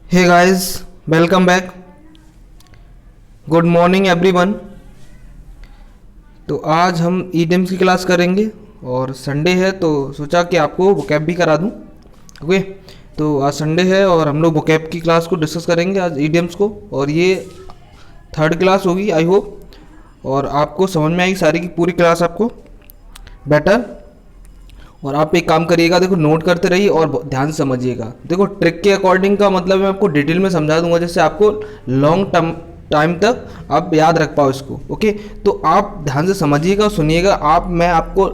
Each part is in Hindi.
हे guys, welcome back. Good morning everyone. तो आज हम ईडियम्स की क्लास करेंगे और संडे है तो सोचा कि आपको वोकैब भी करा दूं। ओके, तो आज संडे है और हम लोग वोकैब की क्लास को डिस्कस करेंगे आज ईडियम्स को, और ये थर्ड क्लास होगी आई होप, और आपको समझ में आएगी सारी की पूरी क्लास आपको बेटर। और आप एक काम करिएगा, देखो नोट करते रहिए और ध्यान से समझिएगा। देखो ट्रिक के अकॉर्डिंग का मतलब मैं आपको डिटेल में समझा दूंगा, जैसे आपको लॉन्ग टर्म टाइम तक आप याद रख पाओ इसको। ओके, तो आप ध्यान से समझिएगा और सुनिएगा। मैं आपको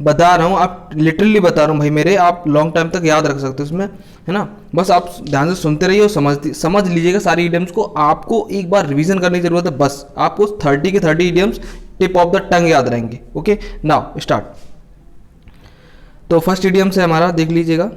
बता रहा हूँ, आप लिटरली बता रहा हूँ भाई मेरे, आप लॉन्ग टाइम तक याद रख सकते हो इसमें, है ना। बस आप ध्यान से सुनते रहिए और समझ लीजिएगा सारी इडियम्स को। आपको एक बार रिवीजन करने की जरूरत है, बस आपको 30 के 30 idioms tip of the tongue याद रहेंगे। Okay, now start. तो फर्स्ट इडियम से हमारा देख लीजिएगा,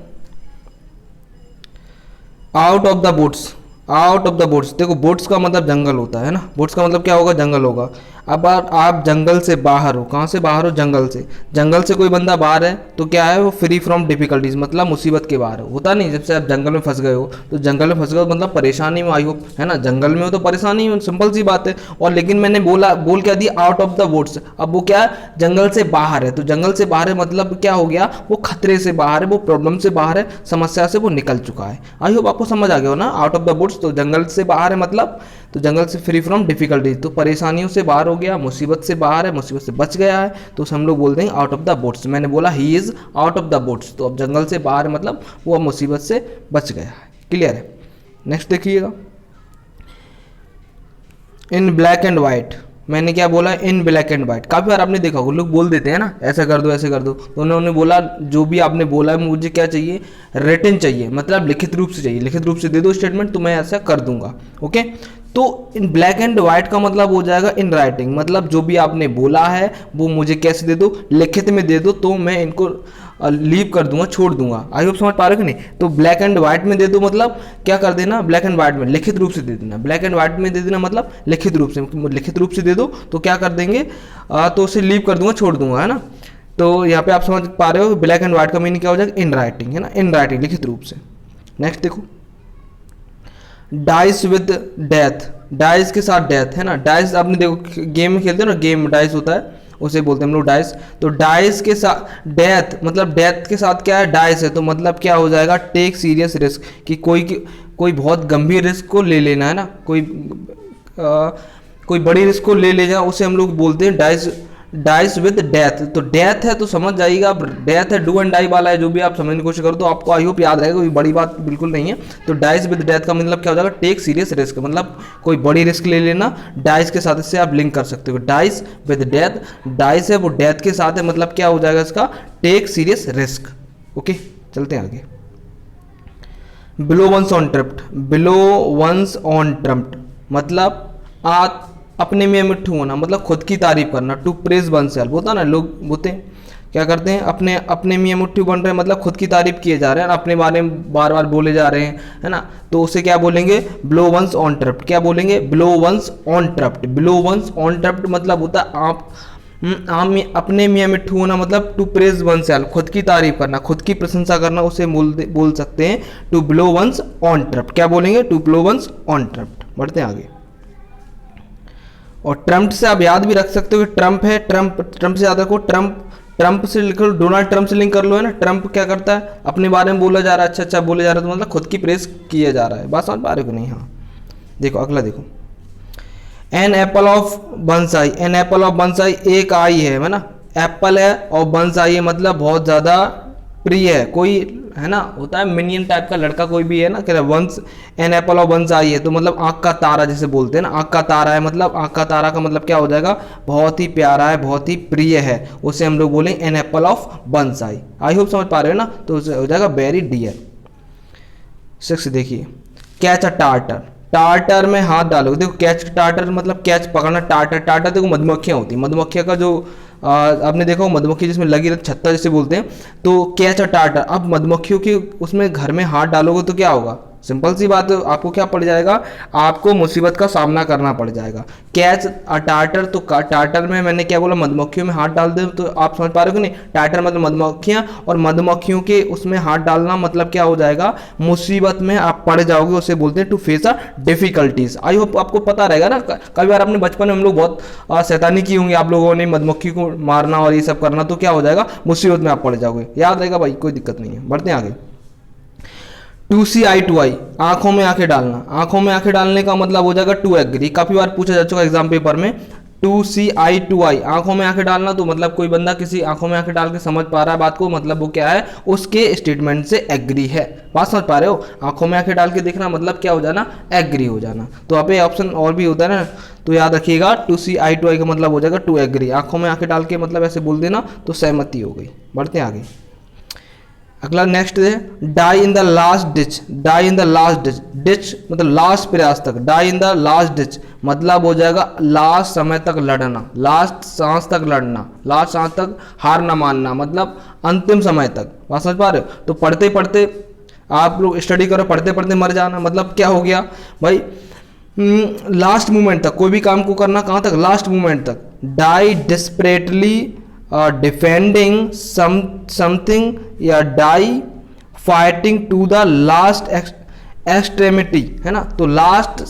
out of the boats. Out of the boats, देखो बोट्स का मतलब जंगल होता है ना, बोट्स का मतलब क्या होगा, जंगल होगा। अब आप जंगल से बाहर हो, कहाँ से बाहर हो, जंगल से। जंगल से कोई बंदा बाहर है तो क्या है, वो फ्री फ्रॉम डिफिकल्टीज, मतलब मुसीबत के बाहर हो। होता नहीं, जब से आप जंगल में फंस गए हो तो जंगल में फंस गए हो मतलब परेशानी में आई हो, है ना। जंगल में हो तो परेशानी हो, सिंपल सी बात है। और लेकिन मैंने बोल क्या दिया, आउट ऑफ द बोट्स। अब वो क्या है, जंगल से बाहर है। तो जंगल से बाहर है मतलब क्या हो गया, वो खतरे से बाहर है, वो प्रॉब्लम से बाहर है, समस्या से वो निकल चुका है। आई होप आपको समझ आ गया हो ना। आउट ऑफ द बोट्स तो जंगल से बाहर है मतलब, तो जंगल से फ्री फ्रॉम डिफिकल्टीज, तो परेशानियों से बाहर हो गया, मुसीबत से बाहर है, मुसीबत से बच गया है, तो हम लोग बोलते हैं आउट ऑफ द बोट्स। मैंने बोला he is out of the boats, तो अब जंगल से बाहर है मतलब वो मुसीबत से बच गया है। क्लियर है। नेक्स्ट देखिएगा, इन ब्लैक एंड व्हाइट। मैंने क्या बोला, इन ब्लैक एंड व्हाइट। काफ़ी बार आपने देखा होगा लोग बोल देते हैं ना, ऐसा कर दो ऐसे कर दो, तो उन्होंने बोला जो भी आपने बोला है मुझे क्या चाहिए, रिटन चाहिए, मतलब लिखित रूप से चाहिए। लिखित रूप से दे दो स्टेटमेंट तो मैं ऐसा कर दूंगा। ओके, तो इन ब्लैक एंड व्हाइट का मतलब हो जाएगा इन राइटिंग, मतलब जो भी आपने बोला है वो मुझे कैसे दे दो, लिखित में दे दो, तो मैं इनको लीव कर दूंगा, छोड़ दूंगा। आई होप समझ पा रहे हो कि नहीं। तो ब्लैक एंड व्हाइट में दे दो मतलब क्या कर देना, ब्लैक एंड व्हाइट में लिखित रूप से दे देना। ब्लैक एंड व्हाइट में दे देना मतलब लिखित रूप से, लिखित रूप से दे दो तो क्या कर देंगे, तो उसे लीव कर दूंगा, छोड़ दूंगा, है ना। तो यहाँ पे आप समझ पा रहे हो ब्लैक एंड व्हाइट का मीनिंग क्या हो जाएगा, इन राइटिंग, है ना, इन राइटिंग, लिखित रूप से। नेक्स्ट देखो, डाइस विद डेथ। डाइस के साथ डेथ, है ना। डाइस आपने देखो गेम में खेलते हो ना, गेम में डाइस होता है, उसे बोलते हैं हम लोग डाइस। तो डाइस के साथ डेथ, मतलब डेथ के साथ क्या है, डाइस है, तो मतलब क्या हो जाएगा, टेक सीरियस रिस्क, कि कोई बहुत गंभीर रिस्क को ले लेना, है ना। कोई बड़ी रिस्क को ले लेना, उसे हम लोग बोलते हैं डाइस। डाइस विद डेथ, तो डेथ है तो समझ जाइएगा, डेथ है, डू एंड डाई वाला है, जो भी आप समझने की कोशिश करो तो आपको आई होप याद रहेगा, कोई बड़ी बात बिल्कुल नहीं है। तो डाइस विद डेथ का मतलब क्या हो जाएगा, टेक सीरियस रिस्क, मतलब कोई बड़ी रिस्क ले लेना। डाइस के साथ इससे आप लिंक कर सकते हो, डाइस विद डेथ। डाइस है वो डेथ के साथ है, मतलब क्या हो जाएगा इसका, टेक सीरियस रिस्क। ओके, चलते हैं आगे। Blow one's own trumpet. Blow one's own trumpet मतलब आप अपने में मिट्ठू होना, मतलब खुद की तारीफ करना। टू प्रेज वन सेल्फ होता ना, लोग बोलते हैं क्या करते हैं, अपने मियाँ मुट्ठी बन रहे हैं, मतलब खुद की तारीफ किए जा रहे हैं, अपने बारे में बार बार बोले जा रहे हैं, है ना। तो उसे क्या बोलेंगे, ब्लो वंस ऑन ट्रिप्ट। क्या बोलेंगे, blow one's own trumpet. Blow one's own trumpet मतलब होता है आप अपने मियाँ मिट्ठू होना, मतलब टू प्रेज वन सेल्फ, खुद की तारीफ करना, खुद की प्रशंसा करना, उसे बोल सकते हैं to blow one's own trumpet. क्या बोलेंगे, टू ब्लो वंस ऑन ट्रिप्ट। बढ़ते हैं आगे। और ट्रम्प से आप याद भी रख सकते हो कि ट्रम्प है, ट्रम्प से याद रखो, ट्रम्प से लिखो, डोनाल्ड ट्रम्प से लिंक कर लो, है ना। ट्रम्प क्या करता है, अपने बारे में बोला जा रहा है, अच्छा अच्छा बोले जा रहा है, तो मतलब खुद की प्रेस किया जा रहा है। बात समझ पा रहे हो नहीं। हाँ देखो अगला देखो, an apple of bonsai. An apple of bonsai, एक आई है ना, एप्पल है और बंसाई है मतलब बहुत ज़्यादा प्रिय है, कोई है ना, होता है मिनियन टाइप का लड़का कोई भी है ना, कहते हैं one's an apple of one's eye है, तो मतलब आँख का तारा जैसे बोलते हैं ना, आँख का तारा है, मतलब आँख का तारा का मतलब क्या हो जाएगा, बहुत ही प्यारा है, बहुत ही प्रिय है, उसे हम लोग बोलेंगे an apple of one's eye. I hope समझ पा रहे हो ना। तो उसे हो जाएगा वेरी डियर। 6 देखिए, कैच अ टार्टर। टार्टर में हाथ डालोगे, देखो कैच टार्टर मतलब कैच पकड़ना, टार्टर टार्टर देखो मधुमक्खियाँ होती हैं, मधुमक्खियाँ का जो आपने देखा हो मधुमक्खी जिसमें लगी रहती, छत्ता जैसे बोलते हैं, तो कैच अ टार्टर। अब मधुमक्खियों की उसमें घर में हाथ डालोगे तो क्या होगा, सिंपल सी बात है, आपको क्या पड़ जाएगा, आपको मुसीबत का सामना करना पड़ जाएगा। कैच अ टार्टर, तो टार्टर में मैंने क्या बोला, मधुमक्खियों में हाथ डाल दे, तो आप समझ पा रहे हो कि नहीं, टार्टर मतलब मधुमक्खियां, और मधुमक्खियों के उसमें हाथ डालना मतलब क्या हो जाएगा, मुसीबत में आप पड़ जाओगे, उसे बोलते हैं to face a difficulties. I hope आपको पता रहेगा ना, कई बार अपने बचपन में हम लोग बहुत शैतानी की होंगी आप लोगों ने, मधुमक्खी को मारना और ये सब करना, तो क्या हो जाएगा, मुसीबत में आप पड़ जाओगे। याद रहेगा भाई, कोई दिक्कत नहीं है। बढ़ते हैं आगे। टू सी आई टू आई, आंखों में आंखें डालना। आंखों में आंखें डालने का मतलब हो जाएगा टू एग्री। काफी बार पूछा जा चुका एग्जाम पेपर में, टू सी आई टू आई, आंखों में आंखें डालना, तो मतलब कोई बंदा किसी आंखों में आंखें डाल के समझ पा रहा है बात को, मतलब वो क्या है, उसके स्टेटमेंट से एग्री है। बात समझ पा रहे हो, आंखों में आंखें डाल के देखना मतलब क्या हो जाना, एग्री हो जाना। तो यहाँ पे ऑप्शन और भी होता है ना, तो याद रखिएगा, टू सी आई टू आई का मतलब हो जाएगा टू एग्री। आंखों में आंखें डाल के मतलब ऐसे बोल देना तो सहमति हो गई। बढ़ते हैं आगे। अगला नेक्स्ट है die in the last ditch. Die in the last ditch, ditch मतलब लास्ट प्रयास तक, die in the last ditch मतलब हो जाएगा लास्ट समय तक लड़ना, लास्ट सांस तक लड़ना, लास्ट सांस तक हार ना मानना, मतलब अंतिम समय तक। बात समझ पा रहे हो, तो पढ़ते पढ़ते आप लोग स्टडी करो, पढ़ते पढ़ते मर जाना, मतलब क्या हो गया भाई, लास्ट मोमेंट तक कोई भी काम को करना, कहाँ तक, लास्ट मोमेंट तक। डाई डिस्परेटली डिफेंडिंग समथिंग, या die fighting to the last extremity, है ना, तो लास्ट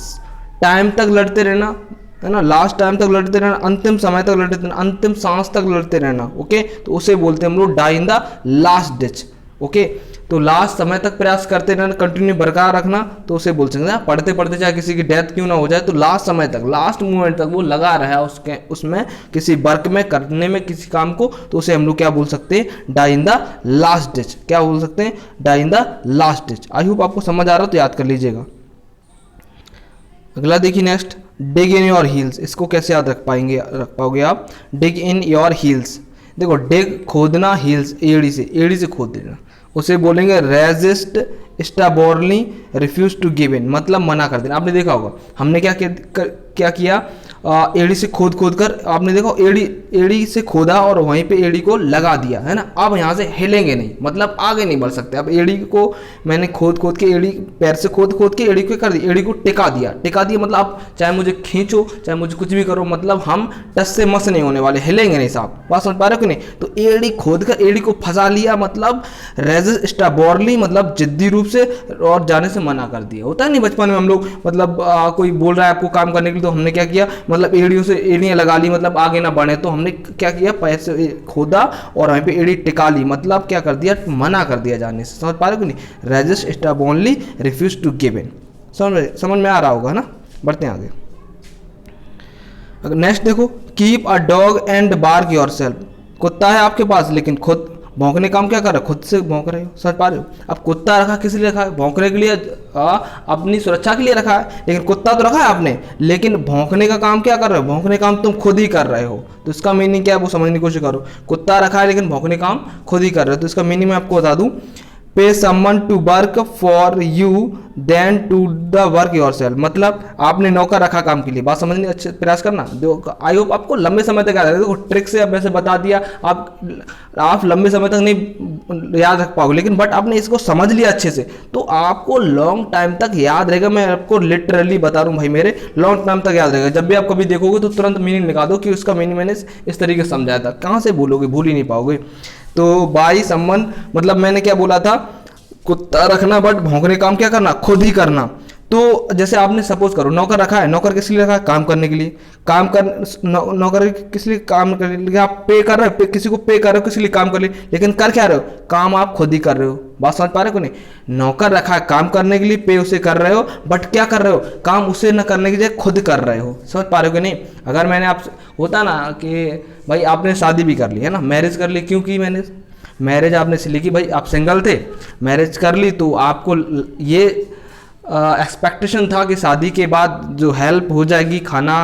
टाइम तक लड़ते रहना, है ना, लास्ट टाइम तक लड़ते रहना, अंतिम समय तक लड़ते रहना, अंतिम सांस तक लड़ते रहना। ओके, तो उसे बोलते हैं हम लोग die in the last ditch. Okay, तो लास्ट समय तक प्रयास करते रहना, कंटिन्यू बरकरार रखना, तो उसे बोल सकते हैं पढ़ते पढ़ते चाहे किसी की डेथ क्यों ना हो जाए, तो लास्ट समय तक, लास्ट मोमेंट तक वो लगा रहा उसके उसमें किसी वर्क में करने में, किसी काम को, तो उसे हम लोग क्या बोल सकते हैं, die in the last ditch. क्या बोल सकते हैं, die in the last ditch. I hope आपको समझ आ रहा हो तो याद कर लीजिएगा। अगला देखिए next, dig in your heels. इसको कैसे याद रख पाओगे आप, डिग इन योर हील्स। देखो, डिग खोदना, हील्स एड़ी से खोद देना, उसे बोलेंगे resist stubbornly refuse to give in, मतलब मना कर देना। आपने देखा होगा हमने क्या किया, एड़ी से खोद कर, आपने देखो एड़ी से खोदा और वहीं पे एड़ी को लगा दिया, है ना। अब यहाँ से हिलेंगे नहीं, मतलब आगे नहीं बढ़ सकते। अब एड़ी को मैंने खोद के, एड़ी पैर से खोद के एड़ी को कर दी, एड़ी को टिका दिया मतलब आप चाहे मुझे खींचो, चाहे मुझे कुछ भी करो, मतलब हम टस से मस नहीं होने वाले, हिलेंगे नहीं साहब। बात समझ पा रहे हो कि नहीं। तो एड़ी खोद कर एड़ी को फंसा लिया, मतलब रेजिस्ट स्टबॉर्नली, मतलब जिद्दी रूप से, और जाने से मना कर दिया। होता है नहीं बचपन में हम लोग, मतलब कोई बोल रहा है आपको काम करने के लिए, तो हमने क्या किया, मतलब एड़ियां लगा ली, मतलब आगे ना बढ़े, तो हमने क्या किया, पैर से खोदा और वहीं पे एड़ी टिका ली, मतलब क्या कर दिया, मना कर दिया जाने से। समझ पा रहे हो कि नहीं, resist stubbornly refuse to give in. समझ में आ रहा होगा ना। बढ़ते हैं आगे। नेक्स्ट देखो, keep a dog and bark yourself. कुत्ता है आपके पास, लेकिन खुद भौंकने काम क्या कर रहे हो, खुद से भौंक रहे हो। समझ पा रहे हो। अब कुत्ता रखा किस लिए रखा है, भौंकने के लिए, अपनी सुरक्षा के लिए रखा है, लेकिन कुत्ता तो रखा है आपने, लेकिन भौंकने का काम क्या कर रहे हो, भौंकने का काम तुम खुद ही कर रहे हो। तो इसका मीनिंग क्या है वो समझने की कोशिश करो। कुत्ता रखा है लेकिन भौंकने काम खुद ही कर रहे हो, तो इसका मीनिंग मैं आपको बता दूं, pay someone to work for you then to the work yourself, मतलब आपने नौकर रखा काम के लिए। बात समझने अच्छे प्रयास करना। आई होप आपको लंबे समय तक याद रहेगा। देखो ट्रिक से अब वैसे बता दिया, आप लंबे समय तक नहीं याद रख पाओगे, लेकिन बट आपने इसको समझ लिया अच्छे से, तो आपको लॉन्ग टाइम तक याद रहेगा। मैं आपको लिटरली बता रहा हूँ भाई मेरे, लॉन्ग टाइम तक याद रहेगा। जब भी आप कभी देखोगे तो तुरंत मीनिंग निकाल दो कि उसका मीनिंग मैंने इस तरीके से समझाया था। कहाँ से भूलोगे, भूल ही नहीं पाओगे। तो बाई समवन मतलब मैंने क्या बोला था, कुत्ता रखना बट भौंकने काम क्या करना, खुद ही करना। तो जैसे आपने सपोज करो नौकर रखा है, नौकर किस लिए रखा है, काम करने के लिए। काम कर नौकर किस लिए, काम करने के लिए। आप पे कर रहे हो, किसी को पे कर रहे हो किस लिए, काम कर लिए, लेकिन कर क्या रहे हो, काम आप खुद ही कर रहे हो। बात समझ पा रहे हो नहीं। नौकर रखा है काम करने के लिए, पे उसे कर रहे हो, बट क्या कर रहे हो, काम उसे न करने की जगह खुद कर रहे हो। समझ पा रहे हो कि नहीं। अगर मैंने आपसे होता ना कि भाई आपने शादी भी कर ली है ना, मैरिज कर ली, क्यों की मैरिज आपने इसलिए की, भाई आप सिंगल थे, मैरिज कर ली, तो आपको ये एक्सपेक्टेशन था कि शादी के बाद जो हेल्प हो जाएगी, खाना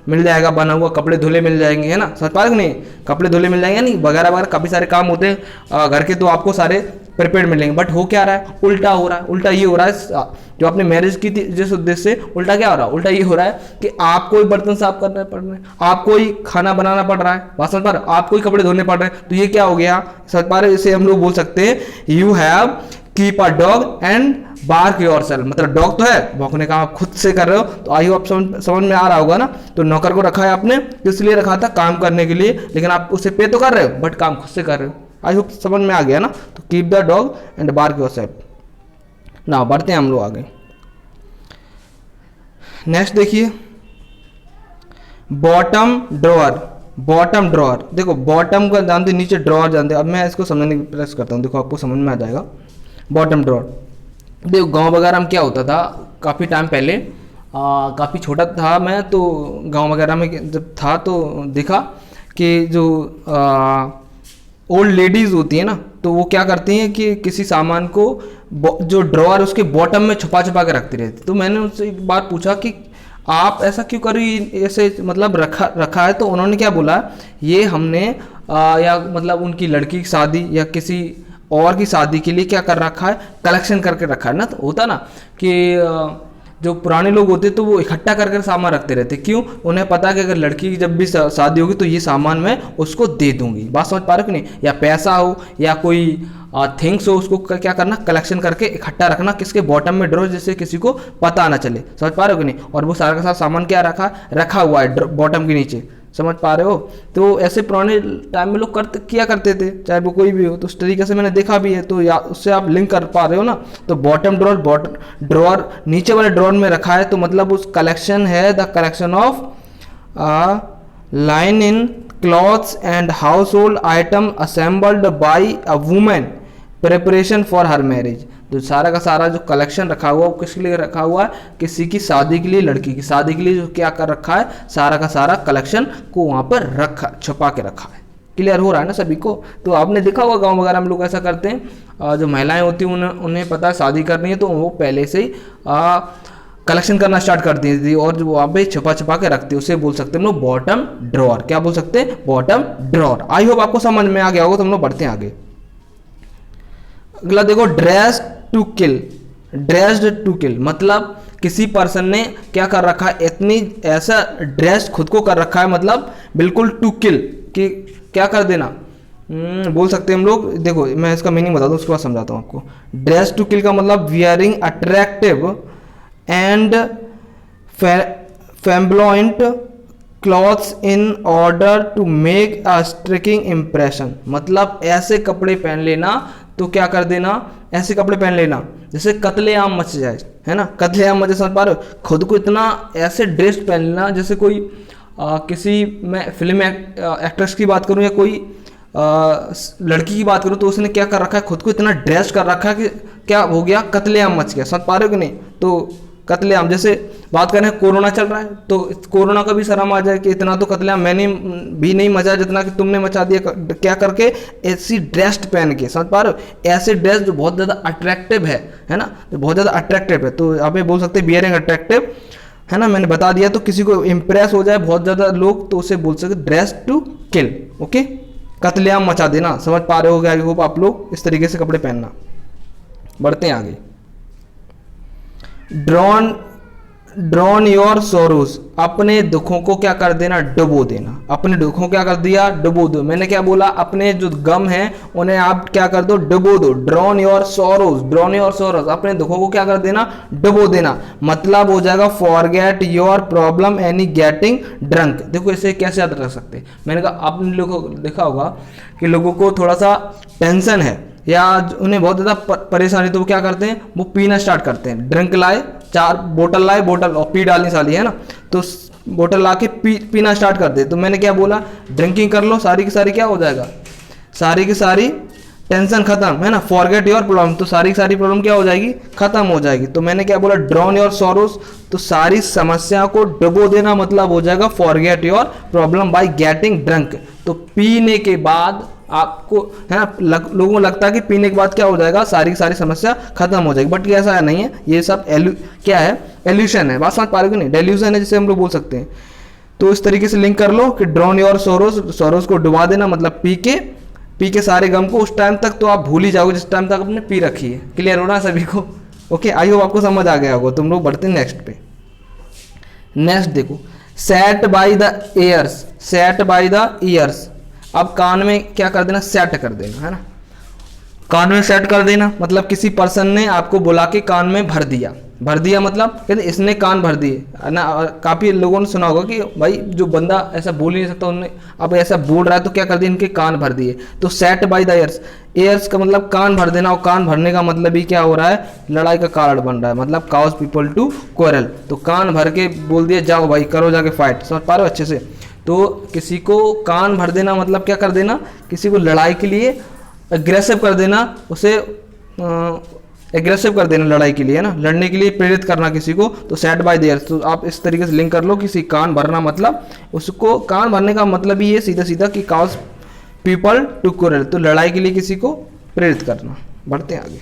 मिल जाएगा बना हुआ, कपड़े धुले मिल जाएंगे, है ना। समझ पा रहे नहीं, कपड़े धुले मिल जाएंगे नहीं, वगैरह वगैरह काफ़ी सारे काम होते हैं घर के, तो आपको सारे प्रिपेड मिलेंगे, बट हो क्या रहा है, उल्टा हो रहा है। उल्टा ये हो रहा है, जो आपने मैरिज की थी जिस उद्देश्य से, उल्टा क्या हो रहा है, उल्टा ये हो रहा है कि आपको ही बर्तन साफ करने पड़ रहे हैं, आपको ही खाना बनाना पड़ रहा है, बात समझ पा रहे हो, आपको ही कपड़े धोने पड़ रहे हैं। तो ये क्या हो गया, समझ पा रहे हो, इसे हम लोग बोल सकते हैं you have keep a dog and bark yourself. मतलब डॉग तो है, भौंकने का आप खुद से कर रहे हो, तो आई होप समझ में आ रहा होगा ना। तो नौकर को रखा है आपने, इसलिए रखा था काम करने के लिए, लेकिन आप उसे पे तो कर रहे हो बट काम खुद से कर रहे हो। आई होप समझ में आ गया ना। तो keep the dog and bark yourself. ना बढ़ते हैं हम लोग आगे। नेक्स्ट देखिए, बॉटम ड्रॉअर। बॉटम ड्रॉअर, देखो बॉटम का जानते, नीचे ड्रॉअर जानते। अब मैं इसको समझने की प्रयास करता हूँ, देखो आपको समझ में आ जाएगा। बॉटम ड्रॉअर, देखो गांव वगैरह में क्या होता था, काफ़ी टाइम पहले, काफ़ी छोटा था मैं, तो गांव वगैरह में जब था तो देखा कि जो ओल्ड लेडीज़ होती है ना, तो वो क्या करती हैं कि किसी सामान को जो ड्रॉअर उसके बॉटम में छुपा छुपा के रखती रहती। तो मैंने उनसे एक बार पूछा कि आप ऐसा क्यों कर रही, ऐसे मतलब रखा है। तो उन्होंने क्या बोला, ये हमने या मतलब उनकी लड़की की शादी या किसी और की शादी के लिए क्या कर रखा है, कलेक्शन करके रखा है ना। तो होता ना कि जो पुराने लोग होते तो वो इकट्ठा करके सामान रखते रहते, क्यों, उन्हें पता कि अगर लड़की की जब भी शादी होगी तो ये सामान मैं उसको दे दूंगी। बात समझ पा रहे हो कि नहीं, या पैसा हो या कोई थिंग्स हो, उसको क्या करना, कलेक्शन करके इकट्ठा रखना किसके बॉटम में ड्रॉअर, जिससे किसी को पता ना चले। समझ पा रहे हो कि नहीं। और वो सारा का सारा सामान क्या रखा हुआ है बॉटम के नीचे, समझ पा रहे हो। तो ऐसे पुराने टाइम में लोग किया करते थे, चाहे वो कोई भी हो। तो उस तरीके से मैंने देखा भी है, तो या उससे आप लिंक कर पा रहे हो ना। तो बॉटम ड्रॉअर नीचे वाले ड्रॉअर में रखा है, तो मतलब उस कलेक्शन है, the collection of line in clothes and house hold item assembled by a women preparation for her marriage. तो सारा का सारा जो कलेक्शन रखा हुआ, वो किसके लिए रखा हुआ है, किसी की शादी के लिए, लड़की की शादी के लिए जो क्या कर रखा है, सारा का सारा कलेक्शन को वहाँ पर रखा, छुपा के रखा है। क्लियर हो रहा है ना सभी को। तो आपने देखा होगा गांव वगैरह में लोग ऐसा करते हैं, जो महिलाएं होती हैं उन्हें पता है शादी करनी है, तो वो पहले से ही कलेक्शन करना स्टार्ट कर दी थी, और जो वहाँ पे छुपा छुपा के रखते हैं, उसे बोल सकते हैं हम लोग बॉटम ड्रॉअर। क्या बोल सकते हैं, बॉटम ड्रॉअर। आई होप आपको समझ में आ गया होगा। तो हम लोग बढ़ते हैं आगे। अगला देखो, dress to kill. Dressed to kill मतलब किसी पर्सन ने क्या कर रखा है, इतनी ऐसा ड्रेस खुद को कर रखा है, मतलब बिल्कुल टू किल, कि क्या कर देना, बोल सकते हैं हम लोग। देखो मैं इसका मीनिंग बता दूं, उसके बाद समझाता हूं आपको। ड्रेस टू किल का मतलब wearing attractive and flamboyant clothes in order to make a striking impression. मतलब ऐसे कपड़े पहन लेना, तो क्या कर देना, ऐसे कपड़े पहन लेना जैसे कत्लेआम मच जाए, है ना। कत्लेआम मच, समझ पा रहे हो, खुद को इतना ऐसे ड्रेस पहन लेना जैसे कोई किसी, मैं फिल्म एक्ट्रेस की बात करूं या कोई लड़की की बात करूं, तो उसने क्या कर रखा है, खुद को इतना ड्रेस कर रखा है कि क्या हो गया, कत्लेआम मच गया। समझ पा रहे हो कि नहीं। तो कत्लेआम, जैसे बात करें कोरोना चल रहा है, तो कोरोना का भी शर्म आ जाए कि इतना तो कत्लेआम मैंने भी नहीं मचा जितना कि तुमने मचा दिया, क्या करके, ऐसी ड्रेस पहन के। समझ पा रहे हो, ऐसे ड्रेस जो बहुत ज़्यादा अट्रैक्टिव है ना, जो बहुत ज़्यादा अट्रैक्टिव है। तो आप ये बोल सकते हैं बियरिंग अट्रैक्टिव, है ना, मैंने बता दिया। तो किसी को इंप्रेस हो जाए बहुत ज़्यादा लोग, तो उसे बोल सकते ड्रेस टू किल। ओके, कत्लेआम मचा देना। समझ पा रहे हो गया, आई होप आप लोग इस तरीके से कपड़े पहनना। बढ़ते हैं आगे। ड्रॉन योर सोरोस, अपने दुखों को क्या कर देना, डुबो देना। अपने दुखों क्या कर दिया, डुबो दो। मैंने क्या बोला, अपने जो गम है उन्हें आप क्या कर दो, डुबो दो। Drawn your Soros, drawn your Soros, अपने दुखों को क्या कर देना, डुबो देना। मतलब हो जाएगा forget your problem any getting drunk. देखो इसे कैसे याद रख सकते हैं, मैंने कहा आपने लोगों को देखा होगा कि लोगों को थोड़ा सा टेंशन है या उन्हें बहुत ज़्यादा परेशानी, तो वो क्या करते हैं, वो पीना स्टार्ट करते हैं। ड्रिंक लाए, 4 बोतल लाए, बोतल और पी डालनी साली, है ना। तो बोतल ला के पीना स्टार्ट कर दे। तो मैंने क्या बोला, ड्रिंकिंग कर लो, सारी की सारी क्या हो जाएगा, सारी की सारी टेंशन खत्म, है ना। फॉरगेट योर प्रॉब्लम, तो सारी की सारी प्रॉब्लम क्या हो जाएगी, खत्म हो जाएगी। तो मैंने क्या बोला, ड्रॉन योर सोरोस, तो सारी समस्या को डुबो देना, मतलब हो जाएगा forget your problem by getting drunk. तो पीने के बाद आपको, है ना, लोगों को लगता है कि पीने के बाद क्या हो जाएगा, सारी की सारी समस्या खत्म हो जाएगी, बट ऐसा नहीं है। ये सब क्या है, एल्यूशन है। बात समझ पा रहे हो नहीं, डेल्यूशन है जिसे हम लोग बोल सकते हैं। तो इस तरीके से लिंक कर लो कि ड्रॉन योर सोरोस, सोरोस को डुबा देना मतलब पी के, पी के सारे गम को, उस टाइम तक तो आप भूल ही जाओगे जिस टाइम तक आपने पी रखी है। क्लियर हो रहा है सभी को? ओके, आई होप आपको समझ आ गया होगा। तुम लोग बढ़ते नेक्स्ट पे। नेक्स्ट देखो, set by the years, set by the years. अब कान में क्या कर देना, सेट कर देना, है ना। कान में सेट कर देना मतलब किसी पर्सन ने आपको बुला के कान में भर दिया। भर दिया मतलब कहते इसने कान भर दिए ना। काफ़ी लोगों ने सुना होगा कि भाई जो बंदा ऐसा बोल ही नहीं सकता, उन्होंने अब ऐसा बोल रहा है तो क्या कर दिया, इनके कान भर दिए। तो set by the years, years का मतलब कान भर देना, और कान भरने का मतलब ही क्या हो रहा है, लड़ाई का कारण बन रहा है, मतलब काउज पीपल टू क्वारल। तो कान भर के बोल दिया जाओ भाई करो जाके फाइट। समझ पा रहे हो अच्छे से? तो किसी को कान भर देना मतलब क्या कर देना, किसी को लड़ाई के लिए एग्रेसिव कर देना, उसे एग्रेसिव कर देना लड़ाई के लिए, है ना, लड़ने के लिए प्रेरित करना किसी को। तो सेट बाय द ईयर्स, तो आप इस तरीके से लिंक कर लो, किसी कान भरना मतलब उसको, कान भरने का मतलब ही ये सीधा सीधा कि काउज पीपल टू क्वारल, तो लड़ाई के लिए किसी को प्रेरित करना। बढ़ते हैं आगे।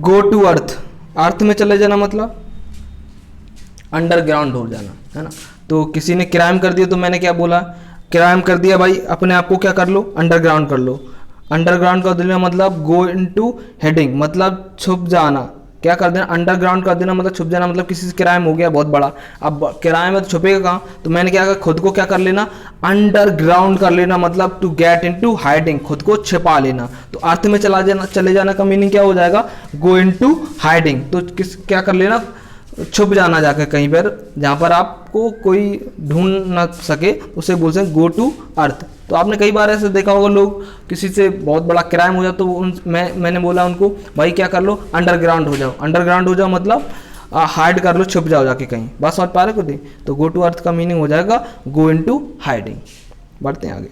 गो टू अर्थ, अर्थ में चले जाना मतलब अंडरग्राउंड हो जाना, है ना। तो किसी ने क्राइम कर दिया, तो मैंने क्या बोला, क्राइम कर दिया भाई, अपने आप को क्या कर लो, अंडरग्राउंड कर लो। अंडरग्राउंड कर देना मतलब गो इनटू हेडिंग, मतलब छुप जाना। क्या कर देना, अंडरग्राउंड कर देना मतलब छुप जाना, मतलब किसी से क्राइम हो गया बहुत बड़ा, अब क्राइम है तो छुपेगा कहाँ, तो मैंने क्या कहा, खुद को क्या कर लेना, अंडरग्राउंड कर लेना, मतलब टू गेट इनटू हाइडिंग, खुद को छिपा लेना। तो अर्थ में चले जाना का मीनिंग क्या हो जाएगा, गो इनटू हाइडिंग। तो क्या कर लेना, छुप जाना जाकर कहीं पर जहाँ पर आपको कोई ढूंढ ना सके, उसे बोल सकते गो टू अर्थ। तो आपने कई बार ऐसे देखा होगा, लोग किसी से बहुत बड़ा क्राइम हो जाए तो मैंने बोला उनको भाई क्या कर लो, अंडरग्राउंड हो जाओ। अंडरग्राउंड हो जाओ मतलब हाइड कर लो, छुप जाओ जाके कहीं। बात समझ पा रहे हो? तो गो टू अर्थ का मीनिंग हो जाएगा गो इनटू हाइडिंग। बढ़ते हैं आगे।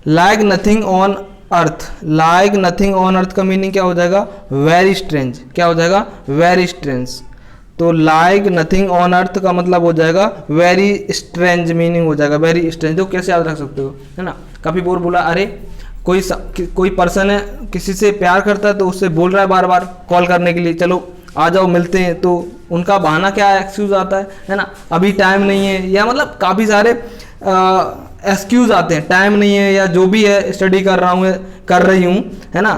Like nothing on earth, like nothing on earth का मीनिंग क्या हो जाएगा, वेरी स्ट्रेंज। क्या हो जाएगा, वेरी स्ट्रेंज। तो लाइक नथिंग ऑन अर्थ का मतलब हो जाएगा वेरी स्ट्रेंज, मीनिंग हो जाएगा वेरी स्ट्रेंज। तो कैसे याद रख सकते हो, है ना। कभी बोला अरे कोई पर्सन है किसी से प्यार करता है, तो उससे बोल रहा है बार बार कॉल करने के लिए, चलो आ जाओ मिलते हैं, तो उनका बहाना क्या एक्सक्यूज आता है ना, अभी टाइम नहीं है, या मतलब काफ़ी सारे एक्सक्यूज आते हैं, टाइम नहीं है या जो भी है, स्टडी कर रहा हूँ, कर रही हूँ, है ना,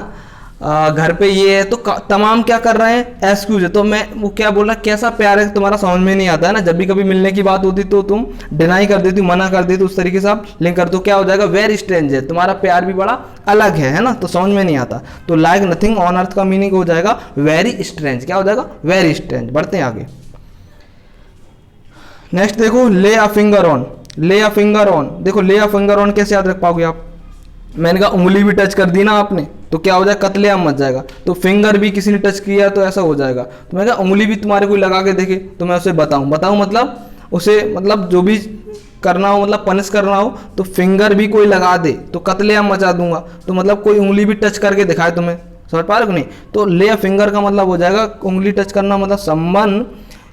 घर पे ये है, तो तमाम क्या कर रहे हैं, एक्सक्यूज है। तो मैं वो क्या बोल रहा, कैसा प्यार है तुम्हारा समझ में नहीं आता है ना। जब भी कभी मिलने की बात होती तो तुम डिनाई कर देती, मना कर देती, उस तरीके से आप लिंक कर दो। क्या हो जाएगा, वेरी स्ट्रेंज है, तुम्हारा प्यार भी बड़ा अलग है ना, तो समझ में नहीं आता। तो लाइक नथिंग ऑन अर्थ का मीनिंग हो जाएगा वेरी स्ट्रेंज। क्या हो जाएगा, वेरी स्ट्रेंज। बढ़ते हैं आगे। नेक्स्ट देखो, ले अ फिंगर ऑन, ले अ फिंगर ऑन। देखो ले अ फिंगर ऑन कैसे याद रख पाओगे आप, मैंने कहा उंगली भी टच कर दी ना आपने, तो क्या हो जाएगा, कत्लेआम मच जाएगा। तो फिंगर भी किसी ने टच किया तो ऐसा हो जाएगा। तो मैं कहा उंगली भी तुम्हारे कोई लगा के देखे तो मैं उसे बताऊं मतलब उसे मतलब जो भी करना हो, मतलब पनिश करना हो, तो फिंगर भी कोई लगा दे तो कत्लेआम मचा दूंगा। तो मतलब कोई उंगली भी टच करके दिखाए तुम्हें, समझ पा रहे हो नहीं। तो ले अ फिंगर का मतलब हो जाएगा उंगली टच करना, मतलब someone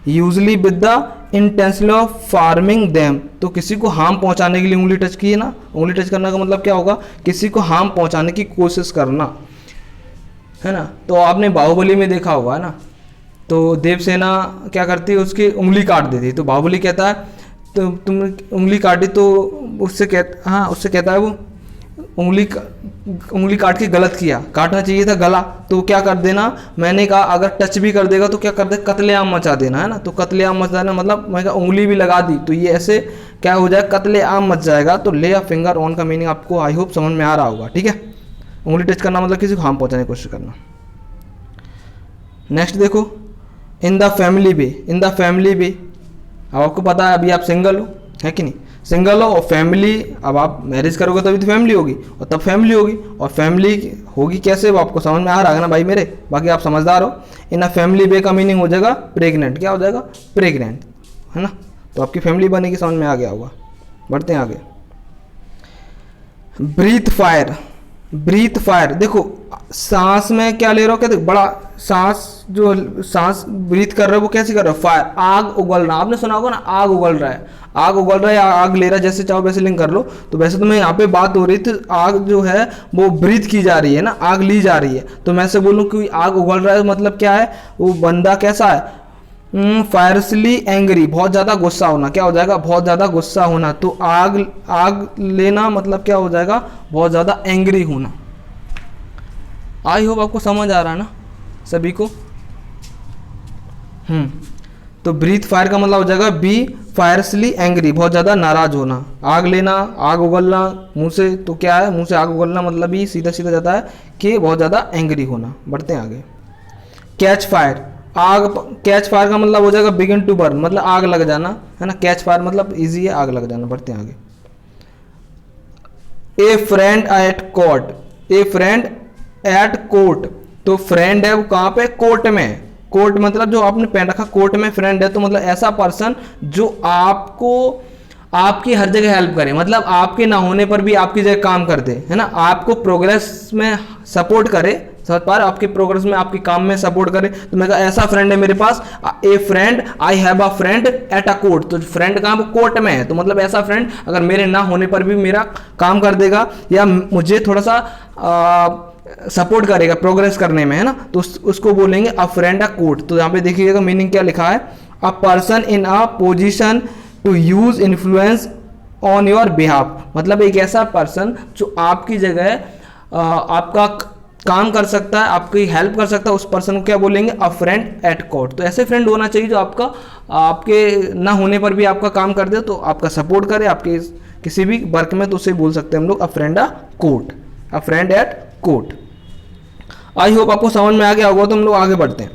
usually with the intention of farming them. तो किसी को हार्म पहुंचाने के लिए उंगली टच की है ना। उंगली टच करने का मतलब क्या होगा, किसी को हार्म पहुंचाने की कोशिश करना, है ना। तो आपने बाहुबली में देखा होगा ना, तो देवसेना क्या करती है, उसकी उंगली काट देती है। तो बाहुबली कहता है तो तुम उंगली काटी, तो उससे कहता है वो उंगली काट के गलत किया, काटना चाहिए था गला। तो क्या कर देना, मैंने कहा अगर टच भी कर देगा तो क्या कर दे, कत्लेआम मचा देना, है ना। तो कत्लेआम मचा देना मतलब मैं कहा उंगली भी लगा दी, तो ये ऐसे क्या हो जाएगा, कत्लेआम मच जाएगा। तो ले अ फिंगर ऑन का मीनिंग आपको आई होप समझ में आ रहा होगा, ठीक है। उंगली टच करना मतलब किसी को हार्म पहुंचाने की कोशिश करना। नेक्स्ट देखो, in the family way, in the family way. अब आपको पता है अभी आप सिंगल हो, है कि नहीं, सिंगल हो, और फैमिली, अब आप मैरिज करोगे तभी तो फैमिली होगी, और तब फैमिली होगी, और फैमिली होगी कैसे वो आपको समझ में आ रहा है ना भाई मेरे, बाकी आप समझदार हो। इन अ फैमिली वे का मीनिंग हो जाएगा प्रेग्नेंट। क्या हो जाएगा, प्रेग्नेंट, है ना। तो आपकी फैमिली बनेगी, समझ में आ गया होगा। बढ़ते हैं आगे। Breathe fire, breathe fire. देखो सांस में क्या ले रहे हो, क्या देखो बड़ा सांस, जो सांस ब्रीथ कर रहे हो वो कैसे कर रहे हो, फायर, आग उगलना। आपने सुना होगा ना, आग उगल रहा है, आग उगल रहा है या आग ले रहा है, जैसे चाहो वैसे लिंक कर लो। तो वैसे तो मैं यहाँ पे बात हो रही थी, आग जो है वो ब्रीथ की जा रही है ना, आग ली जा रही है। तो मैं से बोलूँ कि आग उगल रहा है मतलब क्या है, वो बंदा कैसा है, फायरसली एंग्री, बहुत ज़्यादा गुस्सा होना, क्या हो जाएगा, बहुत ज़्यादा गुस्सा होना। तो आग आग लेना मतलब क्या हो जाएगा, बहुत ज़्यादा एंग्री होना। आई होप आपको समझ आ रहा है ना सभी को। तो ब्रीथ फायर का मतलब हो जाएगा बी फायरसली एंग्री, बहुत ज़्यादा नाराज होना। आग लेना, आग उगलना मुंह से, तो क्या है, मुंह से आग उगलना मतलब ही सीधा सीधा जाता है कि बहुत ज़्यादा एंग्री होना। बढ़ते हैं आगे। कैच फायर, आग, कैच फायर का मतलब हो जाएगा बिगिन टू बर्न, मतलब आग लग जाना, है ना। कैच फायर मतलब इजी है, आग लग जाना। बढ़ते हैं आगे। ए friend at court, A friend at court, तो फ्रेंड है वो कहाँ पे, कोर्ट में। कोर्ट मतलब जो आपने पहन रखा, कोर्ट में फ्रेंड है, तो मतलब ऐसा पर्सन जो आपको आपकी हर जगह हेल्प करे, मतलब आपके ना होने पर भी आपकी जगह काम कर दे, है ना। आपको प्रोग्रेस में सपोर्ट करे, समझ पा रहे, आपके प्रोग्रेस में, आपके काम में सपोर्ट करे। तो मैं कहा ऐसा फ्रेंड है मेरे पास, a friend, I have a friend at a court, तो फ्रेंड कहाँ, कोर्ट में है। तो मतलब ऐसा फ्रेंड अगर मेरे ना होने पर भी मेरा काम कर देगा या मुझे थोड़ा सा सपोर्ट करेगा प्रोग्रेस करने में, है ना, तो उसको बोलेंगे अ फ्रेंड अ कोर्ट। तो यहाँ पे देखिएगा मीनिंग क्या लिखा है, a person in a position to use influence on your behalf, मतलब एक ऐसा पर्सन जो आपकी जगह आपका काम कर सकता है, आपकी हेल्प कर सकता है, उस पर्सन को क्या बोलेंगे, अ फ्रेंड एट कोर्ट। तो ऐसे फ्रेंड होना चाहिए जो आपका आपके ना होने पर भी आपका काम कर दे, तो आपका सपोर्ट करे आपके किसी भी वर्क में, तो उसे बोल सकते हैं हम लोग अ friend a court, a friend eight court. I hope आपको समझ में आ गया होगा। तो हम लोग आगे बढ़ते हैं।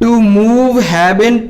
To move heaven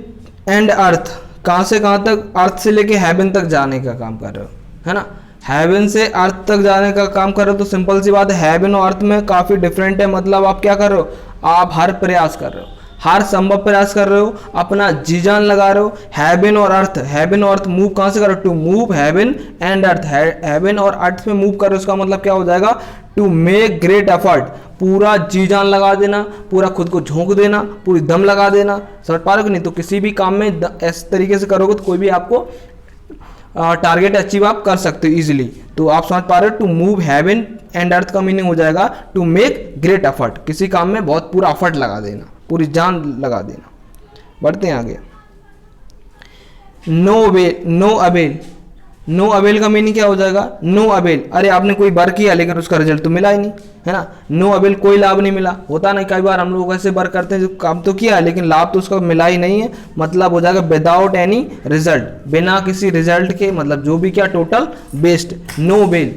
and earth, कहाँ से कहाँ तक, अर्थ से लेके हेवन तक जाने का काम कर रहे हो, है ना। हेवन से अर्थ तक जाने का काम कर रहे हो, तो सिंपल सी बात है, हेवन और अर्थ में काफ़ी डिफरेंट है। मतलब आप क्या कर रहे हो, आप हर प्रयास कर रहे हो, हर संभव प्रयास कर रहे हो, अपना जी जान लगा रहे हो। हेवन और अर्थ, हेवन और अर्थ मूव कहाँ से कर रहे हो, to move heaven and earth, heaven और अर्थ में मूव कर रहे हो, उसका मतलब क्या हो जाएगा, टू मेक ग्रेट एफर्ट, पूरा जी जान लगा देना, पूरा खुद को झोंक देना, पूरी दम लगा देना। समझ पा रहे हो कि नहीं। तो किसी भी काम में इस तरीके से करोगे तो कोई भी आपको टारगेट अचीव आप कर सकते हो इजीली। तो आप समझ पा रहे हो, to move heaven and earth का मीनिंग हो जाएगा टू मेक ग्रेट एफर्ट, किसी काम में बहुत पूरा एफर्ट लगा देना, पूरी जान लगा देना। बढ़ते हैं आगे। No avail, no avail, no avail का मीनिंग क्या हो जाएगा, नो अवेल, अरे आपने कोई वर्क किया लेकिन उसका रिजल्ट तो मिला ही नहीं, है ना। नो अवेल, कोई लाभ नहीं मिला। होता नहीं, कई बार हम लोग ऐसे वर्क करते हैं जो काम तो किया लेकिन लाभ तो उसका मिला ही नहीं है, मतलब हो जाएगा विदाउट एनी रिजल्ट, बिना किसी रिजल्ट के, मतलब जो भी क्या total waste. No avail,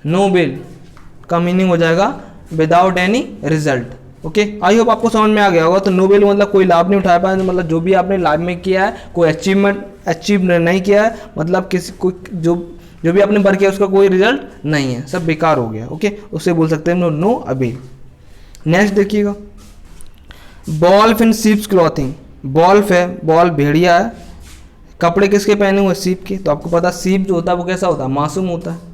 no avail का मीनिंग हो जाएगा without any result. Okay, I hope आपको समझ में आ गया होगा। तो नो अवेल मतलब कोई लाभ नहीं उठा पाया, मतलब जो भी आपने लाइफ में किया है, कोई अचीवमेंट अचीव नहीं किया है, मतलब किसी कोई जो भी आपने वर्क किया उसका कोई रिजल्ट नहीं है, सब बेकार हो गया। ओके, उसे बोल सकते हैं नो अवेल। नेक्स्ट देखिएगा, बॉल्फ इन शीप्स क्लॉथिंग, बॉल्फ है, बॉल भेड़िया है, कपड़े किसके पहने हुए, सीप के। तो आपको पता सीप जो होता है वो कैसा होता है, मासूम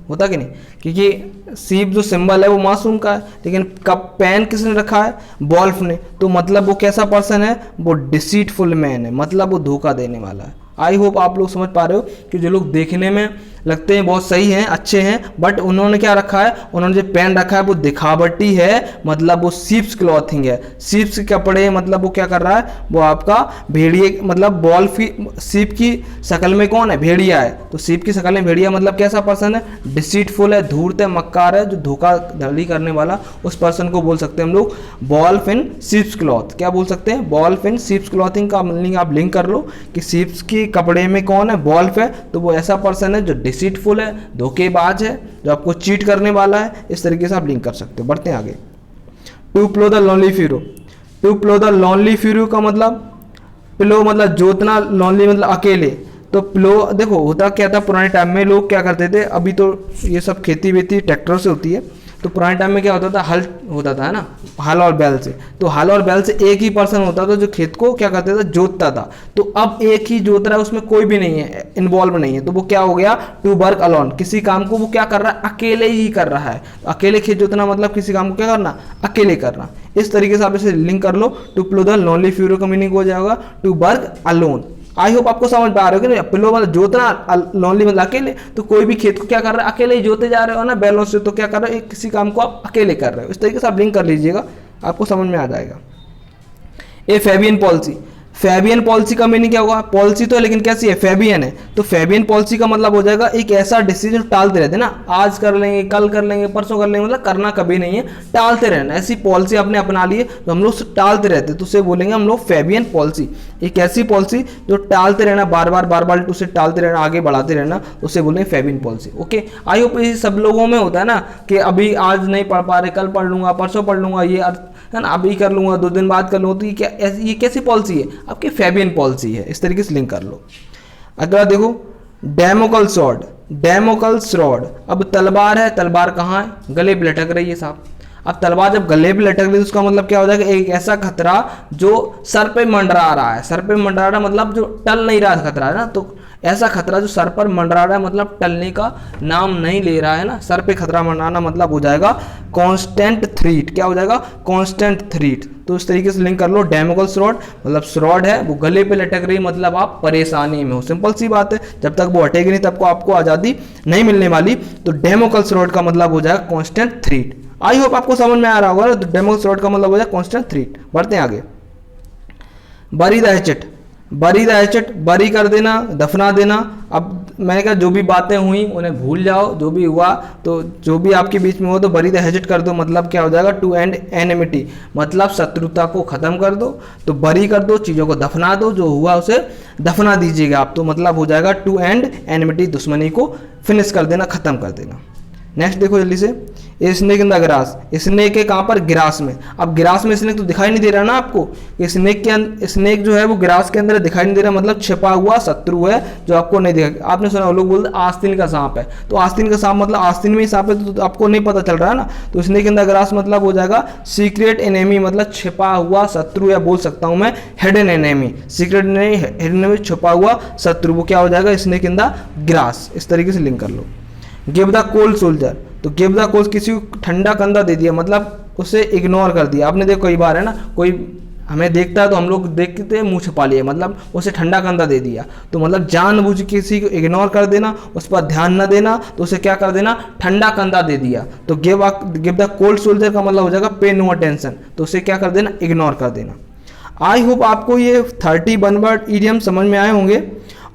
होता कि नहीं, क्योंकि सीप जो सिंबल है वो मासूम का है, लेकिन कब पेन किसने रखा है, बॉल्फ ने। तो मतलब वो कैसा पर्सन है, वो डिसीटफुल मैन है, मतलब वो धोखा देने वाला है। आई होप आप लोग समझ पा रहे हो कि जो लोग देखने में लगते हैं बहुत सही हैं, अच्छे हैं, बट उन्होंने क्या रखा है, उन्होंने जो पेन रखा है वो दिखावटी है, मतलब वो सीप्स क्लॉथिंग है, सीप्स के कपड़े, मतलब वो क्या कर रहा है, वो आपका भेड़िए, मतलब बॉल सीप की शक्ल में कौन है, भेड़िया है। तो सीप की शक्ल में भेड़िया मतलब कैसा पर्सन है, डिसीटफुल है, धूर्त है, मक्कार है, जो धोखाधड़ी करने वाला, उस पर्सन को बोल सकते हैं हम लोग बॉल्फ इन सीप्स क्लॉथ। क्या बोल सकते हैं, बॉल्फ इन सीप्स क्लॉथिंग का मीनिंग आप लिंक कर लो कि सीप्स की कपड़े में कौन है, बॉल्फ है, तो वो ऐसा पर्सन है जो डिसीटफुल है, धोखेबाज है, जो आपको चीट करने वाला है। इस तरीके से आप लिंक कर सकते हो। बढ़ते हैं आगे। To plough the lonely furrow, to plough the lonely furrow का मतलब, प्लो मतलब जोतना, लॉनली मतलब अकेले। तो प्लो देखो होता क्या था, पुराने टाइम में लोग क्या करते थे, अभी तो ये सब खेती वेती ट्रैक्टर से होती है, तो पुराने टाइम में क्या होता था, हल होता था, है ना, हल और बैल से। तो हल और बैल से एक ही पर्सन होता था जो खेत को क्या करता था, जोतता था। तो अब एक ही जोत रहा है, उसमें कोई भी नहीं है, इन्वॉल्व नहीं है, तो वो क्या हो गया, टू वर्क अलोन, किसी काम को वो क्या कर रहा है, अकेले ही कर रहा है। अकेले खेत जोतना मतलब किसी काम को क्या करना, अकेले करना। इस तरीके से आप इसे लिंक कर लो। To plough the lonely furrow का मीनिंग हो जाएगा to work alone. I hope आपको समझ पा रहे हो कि नहीं, प्लो मतलब जोतना, लॉनली मतलब अकेले, तो कोई भी खेत को क्या कर रहा है, अकेले ही जोते जा रहे हो ना बैलों से, तो क्या कर रहे हो, किसी काम को आप अकेले कर रहे हो। इस तरीके से आप लिंक कर लीजिएगा, आपको समझ में आ जाएगा। ए फैबियन पॉलिसी, फैबियन पॉलिसी का मीनिंग क्या होगा, पॉलिसी तो है लेकिन कैसी है, फैबियन है, तो फैबियन पॉलिसी का मतलब हो जाएगा एक ऐसा डिसीजन टालते रहते हैं ना, आज कर लेंगे, कल कर लेंगे, परसों कर लेंगे, मतलब करना कभी नहीं है, टालते रहना, ऐसी पॉलिसी आपने अपना ली है तो हम लोग उसे टालते रहते हैं, तो उसे बोलेंगे हम लोग फैबियन पॉलिसी, एक ऐसी पॉलिसी जो टालते रहना, बार बार उसे टालते रहना, आगे बढ़ाते रहना, उसे बोलेंगे Fabian policy. Okay, I hope ये सब लोगों में होता है ना कि अभी आज नहीं पढ़ पा रहे, कल पढ़ लूंगा, परसों पढ़ लूंगा, ये है ना, अभी कर लूंगा, 2 दिन बाद कर लूंगा, तो ये कैसी पॉलिसी है, आपकी फैबियन पॉलिसी है, इस तरीके से लिंक कर लो। अगला देखो डेमोकल स्वॉर्ड, डेमोकल स्वॉर्ड, अब तलवार है, तलवार कहाँ है, गले पे लटक रही है साहब। अब तलवार जब गले पे लटक रही है तो उसका मतलब क्या हो जाएगा, एक ऐसा खतरा जो सर पे मंडरा रहा है, सर पे मंडरा रहा मतलब जो टल नहीं रहा खतरा है ना, तो ऐसा खतरा जो सर पर मंडरा रहा है मतलब टलने का नाम नहीं ले रहा है ना, सर पे खतरा मंडराना मतलब हो जाएगा कांस्टेंट थ्रेट, क्या हो जाएगा, कांस्टेंट थ्रेट। तो इस तरीके से लिंक कर लो, डेमोकल स्वॉर्ड मतलब स्वॉर्ड है वो गले पे लटक रही मतलब आप परेशानी में हो, सिंपल सी बात है, जब तक वो हटेगी नहीं तब को आपको आज़ादी नहीं मिलने वाली, तो डेमोकल स्वॉर्ड का मतलब हो जाएगा कांस्टेंट थ्रेट। आई होप आपको समझ में आ रहा होगा, तो डेमोकल स्वॉर्ड का मतलब हो जाएगा कांस्टेंट थ्रेट। बढ़ते हैं आगे, बरी द हैचेट, बरी द हैचेट, बरी कर देना, दफना देना। अब मैंने कहा जो भी बातें हुई उन्हें भूल जाओ, जो भी हुआ तो जो भी आपके बीच में हो तो बरी द हैचेट कर दो, मतलब क्या हो जाएगा, टू एंड एनिमिटी, मतलब शत्रुता को खत्म कर दो, तो बरी कर दो, चीज़ों को दफना दो, जो हुआ उसे दफना दीजिएगा आप, तो मतलब हो जाएगा टू एंड एनिमिटी, दुश्मनी को फिनिश कर देना, खत्म कर देना। नेक्स्ट देखो जल्दी से, snake in the grass, snake है कहाँ पर, ग्रास में। अब ग्रास में स्नेक तो दिखाई नहीं दे रहा ना आपको, स्नेक के स्नेक जो है वो ग्रास के अंदर दिखाई नहीं दे रहा, मतलब छिपा हुआ शत्रु है जो आपको नहीं दिखा। आपने सुना लोग बोलते आस्तीन का सांप है, तो आस्तीन का सांप मतलब आस्तीन में ही सांप है तो आपको नहीं पता चल रहा है ना, तो स्नेक इन द ग्रास मतलब हो जाएगा सीक्रेट एनिमी, मतलब छिपा हुआ शत्रु, या बोल सकता हूँ मैं हिडन एनिमी, सीक्रेट नहीं, हिडन एनिमी छुपा हुआ शत्रु, वो क्या हो जाएगा, स्नेक इन द ग्रास। इस तरीके से लिंक कर लो। गिव द कोल्ड सोल्जर, तो गिव द कोल्ड, किसी को ठंडा कंधा दे दिया, मतलब उसे इग्नोर कर दिया। आपने देखो कई बार है ना, कोई हमें देखता है तो हम लोग देखते हैं मुंह छुपा लिया, मतलब उसे ठंडा कंधा दे दिया, तो मतलब जानबूझ के किसी को इग्नोर कर देना, उस पर ध्यान न देना, तो उसे क्या कर देना, ठंडा कंधा दे दिया। तो गिव द कोल्ड सोल्जर का मतलब हो जाएगा पे नो अटेंशन, तो उसे क्या कर देना, इग्नोर कर देना। आई होप आपको ये 31 वर्ड ईडियम समझ में आए होंगे,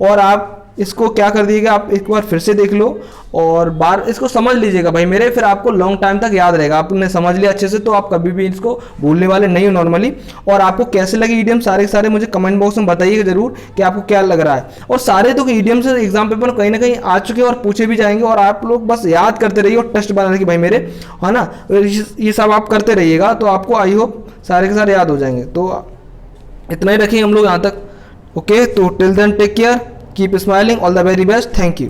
और आप इसको क्या कर दीजिएगा, आप एक बार फिर से देख लो और बार इसको समझ लीजिएगा भाई मेरे, फिर आपको लॉन्ग टाइम तक याद रहेगा। आपने समझ लिया अच्छे से तो आप कभी भी इसको भूलने वाले नहीं हो नॉर्मली। और आपको कैसे लगे ईडियम सारे के सारे मुझे कमेंट बॉक्स में बताइएगा जरूर कि आपको क्या लग रहा है। और सारे तो ईडियम से एग्जाम पेपर कहीं ना कहीं आ चुके हैं और पूछे भी जाएंगे, और आप लोग बस याद करते रहिए और टेस्ट बना रहे भाई मेरे, है ना, ये सब आप करते रहिएगा तो आपको आई होप सारे के सारे याद हो जाएंगे। तो इतना ही रखेंगे हम लोग यहाँ तक। ओके, तो till then take care, keep smiling, all the very best, thank you।